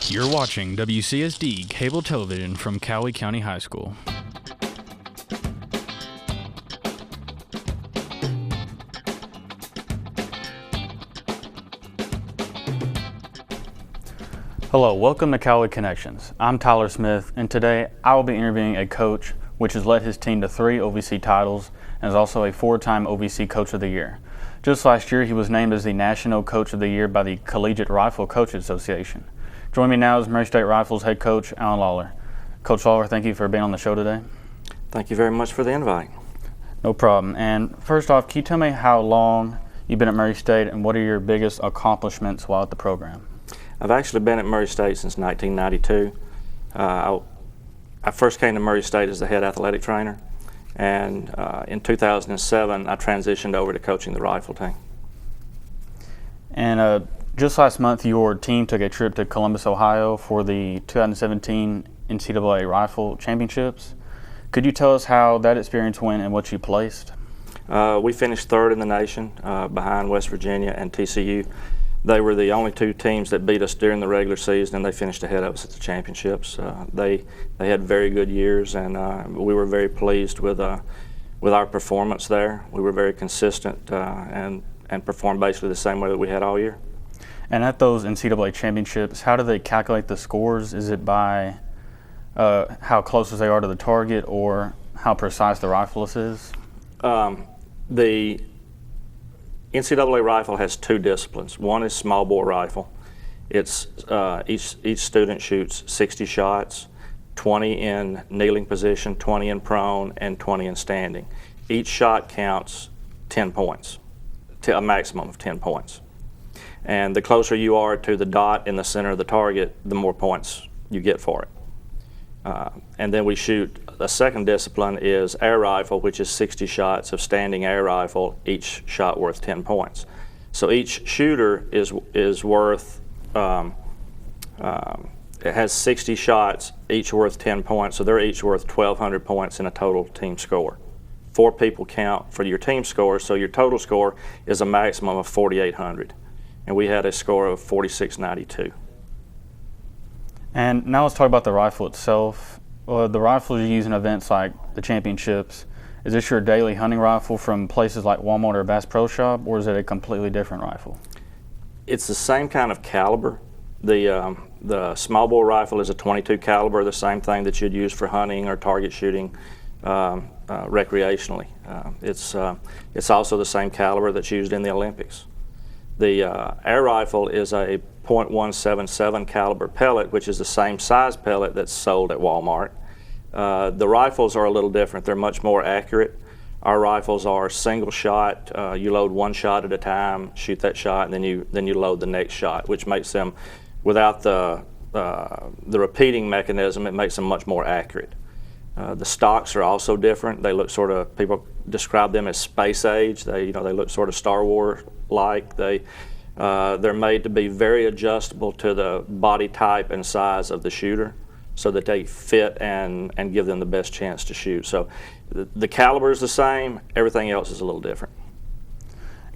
You're watching WCSD Cable Television from Calloway County High School. Hello, welcome to Calloway Connections. I'm Tyler Smith, and today I will be interviewing a coach which has led his team to 3 OVC titles and is also a 4-time OVC Coach of the Year. Just last year, he was named as the National Coach of the Year by the Collegiate Rifle Coaches Association. Joining me now is Murray State Rifles head coach Alan Lollar. Coach Lollar, thank you for being on the show today. Thank you very much for the invite. No problem. And first off, can you tell me how long you've been at Murray State and what are your biggest accomplishments while at the program? I've actually been at Murray State since 1992. I first came to Murray State as the head athletic trainer, and in 2007 I transitioned over to coaching the rifle team. And just last month your team took a trip to Columbus, Ohio for the 2017 NCAA Rifle Championships. Could you tell us how that experience went and what you placed? We finished 3rd in the nation behind West Virginia and TCU. They were the only 2 teams that beat us during the regular season, and they finished ahead of us at the championships. They had very good years, and we were very pleased with our performance there. We were very consistent and performed basically the same way that we had all year. And at those NCAA championships, how do they calculate the scores? Is it by how close they are to the target or how precise the rifleist is? The NCAA rifle has 2 disciplines. One is small bore rifle. It's each student shoots 60 shots, 20 in kneeling position, 20 in prone, and 20 in standing. Each shot counts 10 points, to a maximum of 10 points. And the closer you are to the dot in the center of the target, the more points you get for it. And then we shoot, the second discipline is air rifle, which is 60 shots of standing air rifle, each shot worth 10 points. So each shooter is worth, it has 60 shots, each worth 10 points, so they're each worth 1,200 points in a total team score. 4 people count for your team score, so your total score is a maximum of 4,800. And we had a score of 4,692. And now let's talk about the rifle itself. The rifles you use in events like the championships, is this your daily hunting rifle from places like Walmart or Bass Pro Shop, or is it a completely different rifle? It's the same kind of caliber. The small bore rifle is a .22 caliber, the same thing that you'd use for hunting or target shooting recreationally. It's also the same caliber that's used in the Olympics. The air rifle is a .177 caliber pellet, which is the same size pellet that's sold at Walmart. The rifles are a little different. They're much more accurate. Our rifles are single shot. You load 1 shot at a time, shoot that shot, and then you load the next shot, which makes them, without the repeating mechanism, it makes them much more accurate. The stocks are also different. They look sort of, people describe them as space age. They look sort of Star Wars-like. They're made to be very adjustable to the body type and size of the shooter so that they fit and give them the best chance to shoot. So the caliber is the same, everything else is a little different.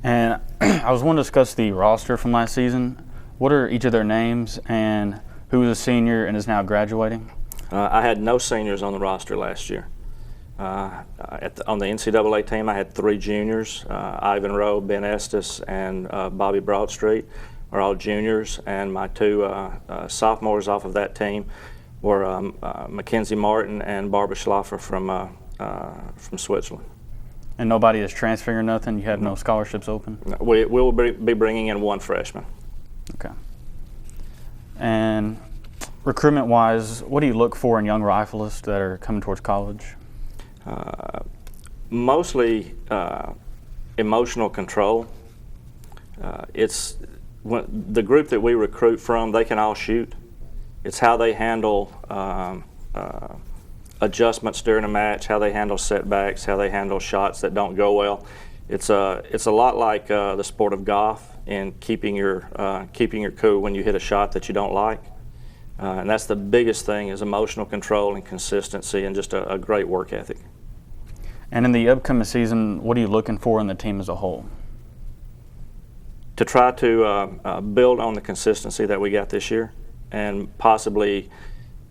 And I was wanting to discuss the roster from last season. What are each of their names and who is a senior and is now graduating? I had no seniors on the roster last year. On the NCAA team, I had 3 juniors. Ivan Rowe, Ben Estes, and Bobby Broadstreet are all juniors, and my 2 sophomores off of that team were Mackenzie Martin and Barbara Schlaffer from Switzerland. And nobody is transferring or nothing? You have no scholarships open? We will be bringing in 1 freshman. Okay. And recruitment-wise, what do you look for in young rifleists that are coming towards college? Mostly emotional control. It's the group that we recruit from, they can all shoot. It's how they handle adjustments during a match, how they handle setbacks, how they handle shots that don't go well. It's a lot like the sport of golf and keeping your cool when you hit a shot that you don't like. And that's the biggest thing, is emotional control and consistency and just a great work ethic. And in the upcoming season, what are you looking for in the team as a whole? To try to build on the consistency that we got this year. and possibly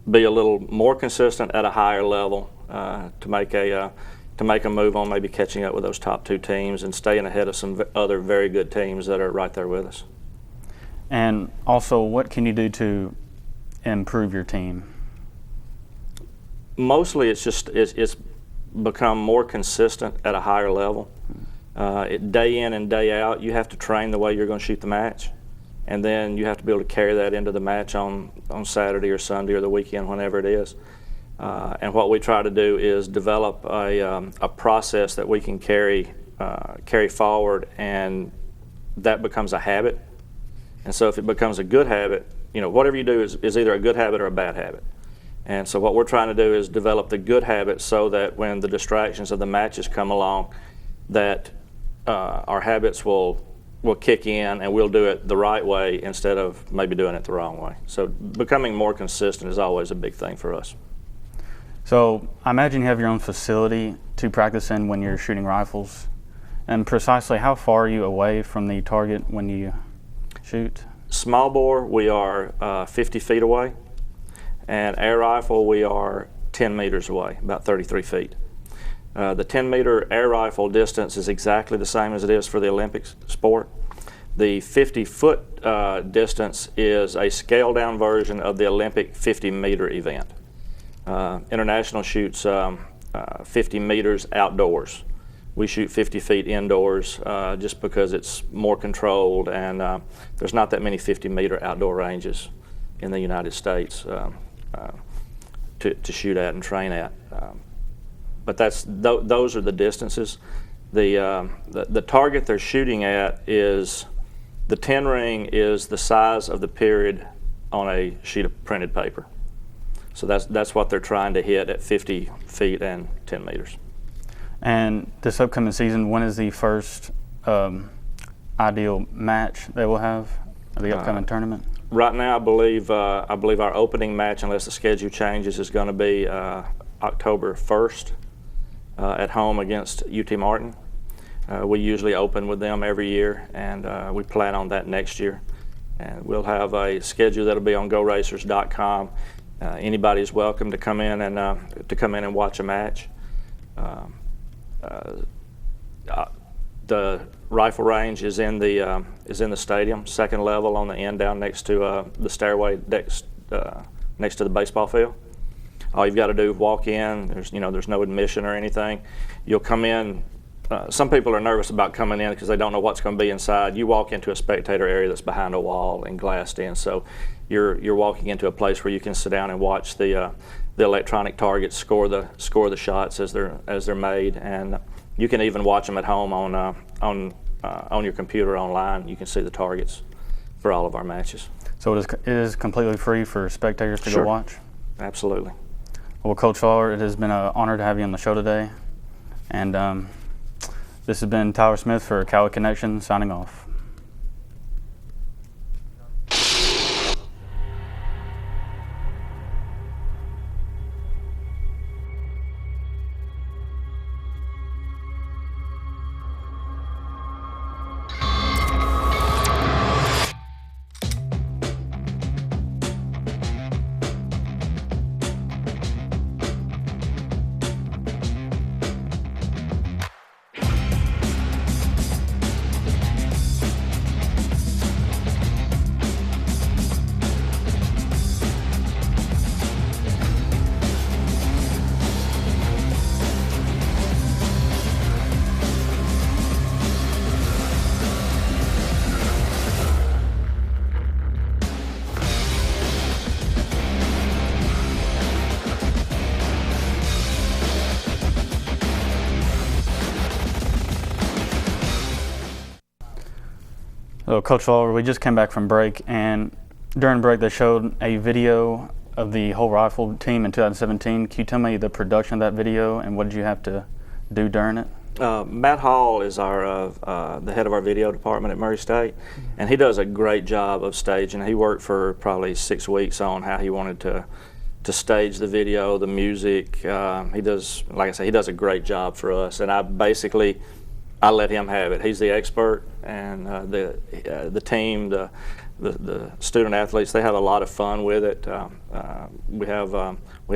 be a little more consistent at a higher level to make a move on maybe catching up with those top 2 teams and staying ahead of some other very good teams that are right there with us. And also, what can you do to improve your team? Mostly it's become more consistent at a higher level. Day in and day out, you have to train the way you're going to shoot the match, and then you have to be able to carry that into the match on Saturday or Sunday or the weekend, whenever it is. And what we try to do is develop a process that we can carry forward, and that becomes a habit. And so if it becomes a good habit, whatever you do is either a good habit or a bad habit. And so what we're trying to do is develop the good habit so that when the distractions of the matches come along, that our habits will kick in and we'll do it the right way instead of maybe doing it the wrong way. So becoming more consistent is always a big thing for us. So I imagine you have your own facility to practice in when you're shooting rifles. And precisely how far are you away from the target when you shoot? Small bore, we are 50 feet away, and air rifle, we are 10 meters away, about 33 feet. The 10-meter air rifle distance is exactly the same as it is for the Olympic sport. The 50-foot distance is a scaled-down version of the Olympic 50-meter event. International shoots 50 meters outdoors. We shoot 50 feet indoors just because it's more controlled, and there's not that many 50-meter outdoor ranges in the United States to shoot at and train at. But those are the distances. The target they're shooting at is, the 10 ring is the size of the period on a sheet of printed paper. So that's what they're trying to hit at 50 feet and 10 meters. And this upcoming season, when is the first ideal match they will have of the upcoming tournament? Right now, I believe our opening match, unless the schedule changes, is going to be October 1st at home against UT Martin. We usually open with them every year, and we plan on that next year. And we'll have a schedule that'll be on GoRacers.com. Anybody is welcome to come in and watch a match. The rifle range is in the stadium, second level on the end, down next to the stairway next to the baseball field. All you've got to do is walk in. There's no admission or anything. You'll come in. Some people are nervous about coming in because they don't know what's going to be inside. You walk into a spectator area that's behind a wall and glassed in, so you're walking into a place where you can sit down and watch the electronic targets score the shots as they're made, and you can even watch them at home on your computer online. You can see the targets for all of our matches. So it is completely free for spectators to Sure. go watch? Absolutely. Well, Coach Lollar, it has been an honor to have you on the show today, and this has been Tyler Smith for Calloway Connection, signing off. So, Coach Lollar, we just came back from break, and during break they showed a video of the whole rifle team in 2017. Can you tell me the production of that video and what did you have to do during it? Matt Hall is the head of our video department at Murray State, and he does a great job of staging. He worked for probably 6 weeks on how he wanted to stage the video, the music. He does, like I say, he does a great job for us, and I basically I let him have it. He's the expert, and the team, the student athletes, they have a lot of fun with it. We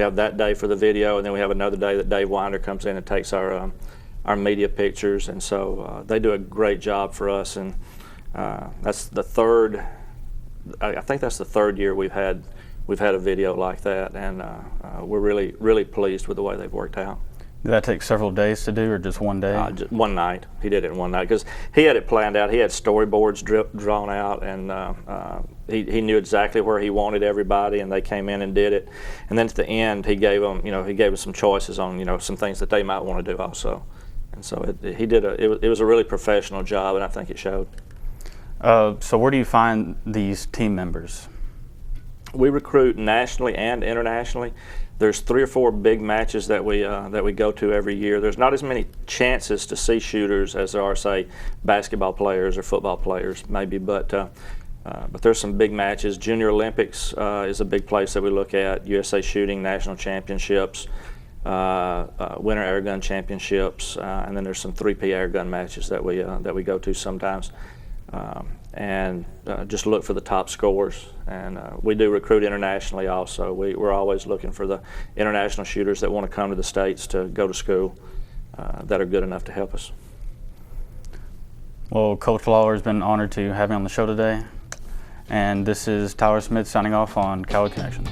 have that day for the video, and then we have another day that Dave Winder comes in and takes our media pictures, and so they do a great job for us. And that's the third. I think that's the third year we've had a video like that, and we're really pleased with the way they've worked out. Did that take several days to do, or just one day? Just one night. He did it in one night because he had it planned out. He had storyboards drawn out, and he knew exactly where he wanted everybody, and they came in and did it. And then at the end, he gave them some choices on some things that they might want to do also. And so it was a really professional job, and I think it showed. So where do you find these team members? We recruit nationally and internationally. There's 3 or 4 big matches that we go to every year. There's not as many chances to see shooters as there are, say, basketball players or football players, maybe. But there's some big matches. Junior Olympics is a big place that we look at. USA Shooting National Championships, Winter Air Gun Championships, and then there's some 3P air gun matches that we go to sometimes. And just look for the top scorers. And we do recruit internationally also. We're always looking for the international shooters that want to come to the States to go to school that are good enough to help us. Well, Coach Lollar, has been an honor to have me on the show today. And this is Tyler Smith signing off on Calloway Connections.